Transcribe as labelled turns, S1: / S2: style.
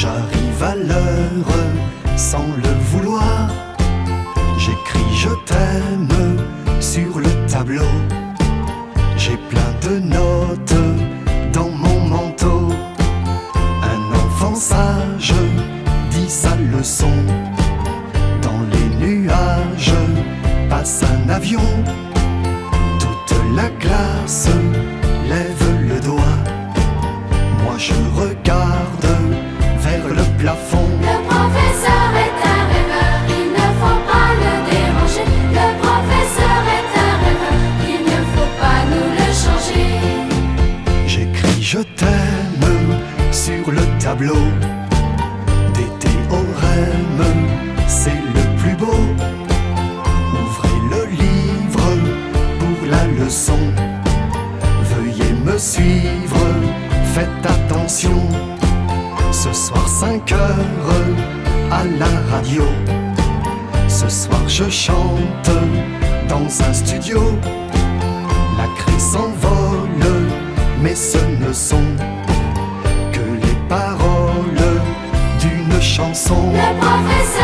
S1: J'arrive à l'heure sans le vouloir. J'écris je t'aime sur le tableau. J'ai plein de notes dans mon manteau. Un enfant sage dit sa leçon. Dans les nuages passe un avion. Toute la classe lève le doigt. Moi je regarde vers le plafond.
S2: Le professeur est un rêveur, il ne faut pas le déranger. Le professeur est un rêveur, il ne faut pas nous le changer.
S1: J'écris je t'aime sur le tableau. Des théorèmes, c'est le plus beau. Ouvrez le livre pour la leçon. Veuillez me suivre, faites attention. Ce soir 5 heures à la radio. Ce soir je chante dans un studio. La craie s'envole, mais ce ne sont que les paroles d'une chanson.
S2: Le professeur